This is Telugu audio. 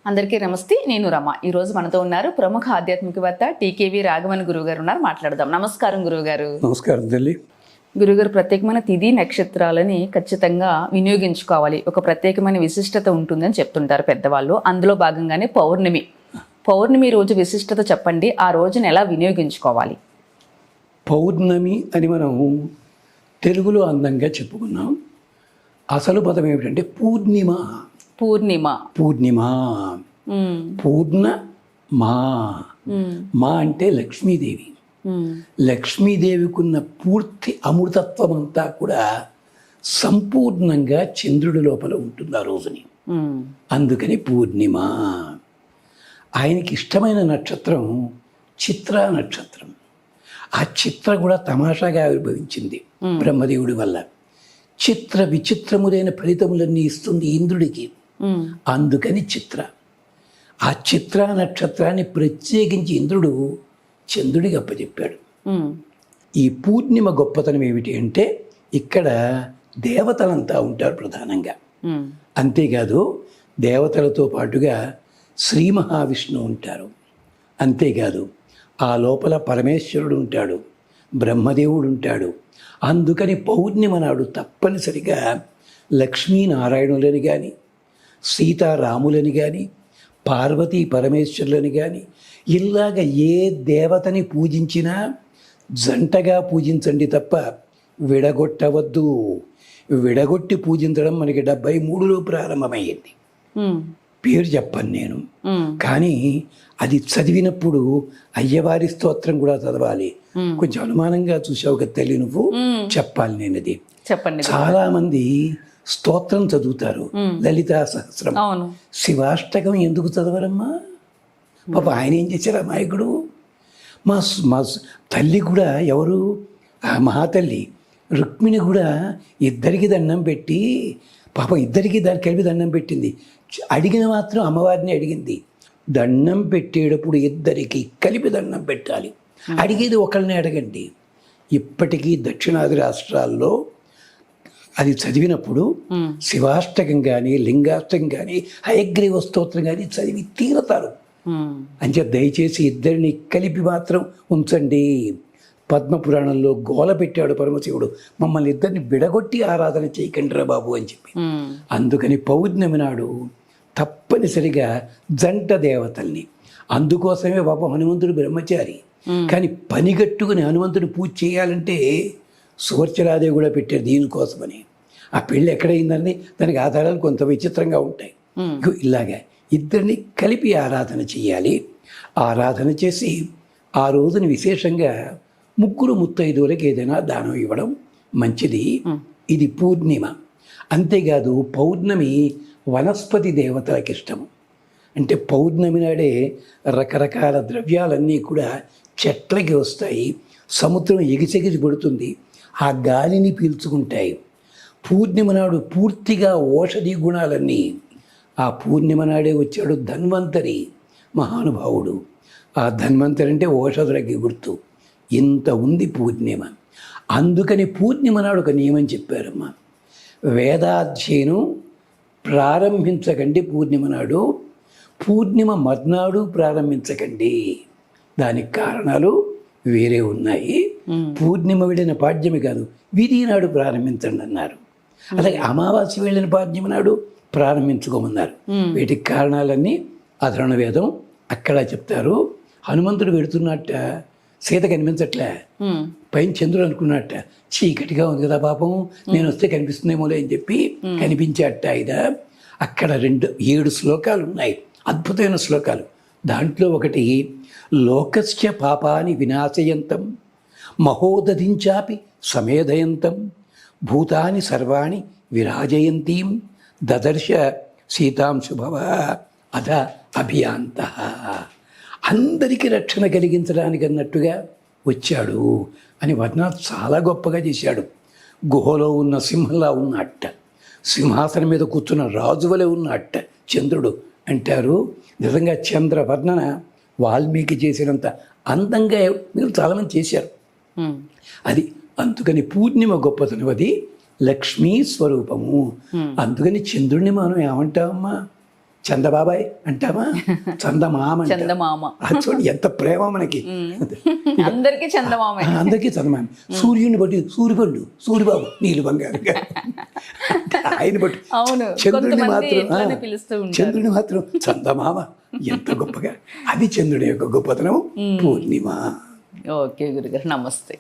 అందరికీ నమస్తే. నేను రమ. ఈ రోజు మనతో ఉన్నారు ప్రముఖ ఆధ్యాత్మికవేత్త టీకేవి రాఘవన్ గురువు గారు ఉన్నారు. మాట్లాడదాం. నమస్కారం గురువుగారు. నమస్కారం తల్లి. గురుగారు, ప్రత్యేకమైన తిథి నక్షత్రాలని ఖచ్చితంగా వినియోగించుకోవాలి, ఒక ప్రత్యేకమైన విశిష్టత ఉంటుందని చెప్తుంటారు పెద్దవాళ్ళు. అందులో భాగంగానే పౌర్ణమి రోజు విశిష్టత చెప్పండి. ఆ రోజున ఎలా వినియోగించుకోవాలి? పౌర్ణమి అని మనం తెలుగులో అందంగా చెప్పుకున్నాం. అసలు పదం ఏమిటంటే పూర్ణిమ. పూర్ణిమ పూర్ణ మా అంటే లక్ష్మీదేవి. లక్ష్మీదేవికి ఉన్న పూర్తి అమృతత్వం అంతా కూడా సంపూర్ణంగా చంద్రుడి లోపల ఉంటుంది ఆ రోజుని. అందుకని పూర్ణిమ. ఆయనకి ఇష్టమైన నక్షత్రం చిత్రా నక్షత్రం. ఆ చిత్ర కూడా తమాషాగా ఆవిర్భవించింది బ్రహ్మదేవుడి వల్ల. చిత్ర విచిత్రములైన ఫలితములన్నీ ఇస్తుంది ఇంద్రుడికి. అందుకని చిత్ర. ఆ చిత్రా నక్షత్రాన్ని ప్రత్యేకించి ఇంద్రుడు చంద్రుడికి అప్పచెప్పాడు. ఈ పూర్ణిమ గొప్పతనం ఏమిటి అంటే ఇక్కడ దేవతలంతా ఉంటారు ప్రధానంగా. అంతేకాదు దేవతలతో పాటుగా శ్రీ మహావిష్ణువు ఉంటారు. అంతేకాదు ఆ లోపల పరమేశ్వరుడు ఉంటాడు, బ్రహ్మదేవుడు ఉంటాడు. అందుకని పౌర్ణిమ నాడు తప్పనిసరిగా లక్ష్మీనారాయణులని కానీ, సీతారాములని కానీ, పార్వతీ పరమేశ్వరులని కానీ, ఇలాగ ఏ దేవతని పూజించినా జంటగా పూజించండి తప్ప విడగొట్టవద్దు. విడగొట్టి పూజించడం మనకి 73లో ప్రారంభమయ్యింది. పేరు చెప్పను నేను, కానీ అది చదివినప్పుడు అయ్యవారి స్తోత్రం కూడా చదవాలి. కొంచెం అనుమానంగా చూసావు కదా తల్లి నువ్వు, చెప్పాలి నేను అది. చెప్పండి. చాలా మంది స్తోత్రం చదువుతారు, లలితా సహస్రం. శివాష్టకం ఎందుకు చదవరమ్మా? పాప ఆయన ఏం చేశారు అమాయకుడు. మా మా తల్లి కూడా ఎవరు, ఆ మహాతల్లి రుక్మిణి కూడా ఇద్దరికి దండం పెట్టి, పాప ఇద్దరికి కలిపి దండం పెట్టింది. అడిగిన మాత్రం అమ్మవారిని అడిగింది. దండం పెట్టేటప్పుడు ఇద్దరికి కలిపి దండం పెట్టాలి. అడిగేది ఒకళ్ళని అడగండి. ఇప్పటికీ దక్షిణాది రాష్ట్రాల్లో అది చదివినప్పుడు శివాష్టకం కానీ, లింగాష్టకం కానీ, హయగ్రీవ స్తోత్రం కానీ చదివి తీరతారు. అంచే దయచేసి ఇద్దరిని కలిపి మాత్రం ఉంచండి. పద్మపురాణంలో గోల పెట్టాడు పరమశివుడు, మమ్మల్ని ఇద్దరిని విడగొట్టి ఆరాధన చేయకండి రా బాబు అని చెప్పి. అందుకని పౌర్ణమి నాడు తప్పనిసరిగా జంట దేవతల్ని. అందుకోసమే పాపం హనుమంతుడు బ్రహ్మచారి, కానీ పనిగట్టుకుని హనుమంతుడు పూజ చేయాలంటే సువర్చలాదేవి కూడా పెట్టారు దీనికోసమని. ఆ పెళ్ళి ఎక్కడైందని దానికి ఆధారాలు కొంత విచిత్రంగా ఉంటాయి. ఇలాగా ఇద్దరిని కలిపి ఆరాధన చేయాలి. ఆరాధన చేసి ఆ రోజుని విశేషంగా ముగ్గురు ముత్తైదువులకు ఏదైనా దానం ఇవ్వడం మంచిది. ఇది పూర్ణిమ. అంతేకాదు పౌర్ణమి వనస్పతి దేవతలకు ఇష్టము. అంటే పౌర్ణమి నాడే రకరకాల ద్రవ్యాలన్నీ కూడా చెట్లకి వస్తాయి. సముద్రం ఎగిసెగిసి పడుతుంది, ఆ గాలిని పీల్చుకుంటాయి. పూర్ణిమ నాడు పూర్తిగా ఔషధి గుణాలన్నీ. ఆ పూర్ణిమ నాడే వచ్చాడు ధన్వంతరి మహానుభావుడు. ఆ ధన్వంతరి అంటే ఔషధులకి గుర్తు. ఇంత ఉంది పూర్ణిమ. అందుకని పూర్ణిమ నాడు ఒక నియమం చెప్పారమ్మా, వేదాధ్యయనం ప్రారంభించకండి పూర్ణిమ నాడు, పూర్ణిమ మర్నాడు ప్రారంభించకండి. దానికి కారణాలు వేరే ఉన్నాయి. పూర్ణిమ వెళ్ళిన పాడ్యమి కాదు, విధి నాడు ప్రారంభించండి అన్నారు. అలాగే అమావాస్య వెళ్ళిన పాడ్యమి నాడు ప్రారంభించుకోమన్నారు. వీటికి కారణాలన్నీ అధర్వణ వేదం అక్కడ చెప్తారు. హనుమంతుడు వెడుతున్నట్ట సీత కనిపించట్లే, పైన చంద్రుడు అనుకున్నట్ట చీకటిగా ఉంది కదా పాపం, నేను వస్తే కనిపిస్తుందేమోలే అని చెప్పి కనిపించేట. ఇదా అక్కడ 7 శ్లోకాలు ఉన్నాయి, అద్భుతమైన శ్లోకాలు. దాంట్లో ఒకటి, లోకస్య పాపాని వినాశయంతం మహోదధించాపి సమేధయంతం భూతాని సర్వాణి విరాజయంతీం దదర్శ సీతాం శుభవ అధ అభియాంత. అందరికీ రక్షణ కలిగించడానికి అన్నట్టుగా వచ్చాడు అని వర్ణన చాలా గొప్పగా చేశాడు. గుహలో ఉన్న సింహంలా ఉన్నట్ట, సింహాసనం మీద కూర్చున్న రాజువలే ఉన్నట్ట చంద్రుడు అంటారు. నిజంగా చంద్ర వర్ణన వాల్మీకి చేసినంత అందంగా మీరు చాలామంది చేశారు. అది అందుకని పూర్ణిమ గొప్పతనం, అది లక్ష్మీ స్వరూపము. అందుకని చంద్రుడిని మనం ఏమంటామమ్మా, చందబాబాయ్ అంటామా, చందమామ అంటాం. చందమామ అది చూడు ఎంత ప్రేమ మనకి. అందరికీ చందమామే. అందరికీ చందమామ. సూర్యుని బట్టి సూర్యపండు, సూర్యబాబు, నీళ్ళు బంగారు అంటే ఆయన బట్టి. అవును, చంద్రుడిని కొంతమంది మాత్రం ఇట్లానే పిలుస్తూ ఉంటారు. చంద్రుని మాత్రం చందమామ. ఎంత గొప్పగా. అది చంద్రుడి యొక్క గొప్పతనం. పూర్ణిమ. ఓకే గురుగారు, నమస్తే.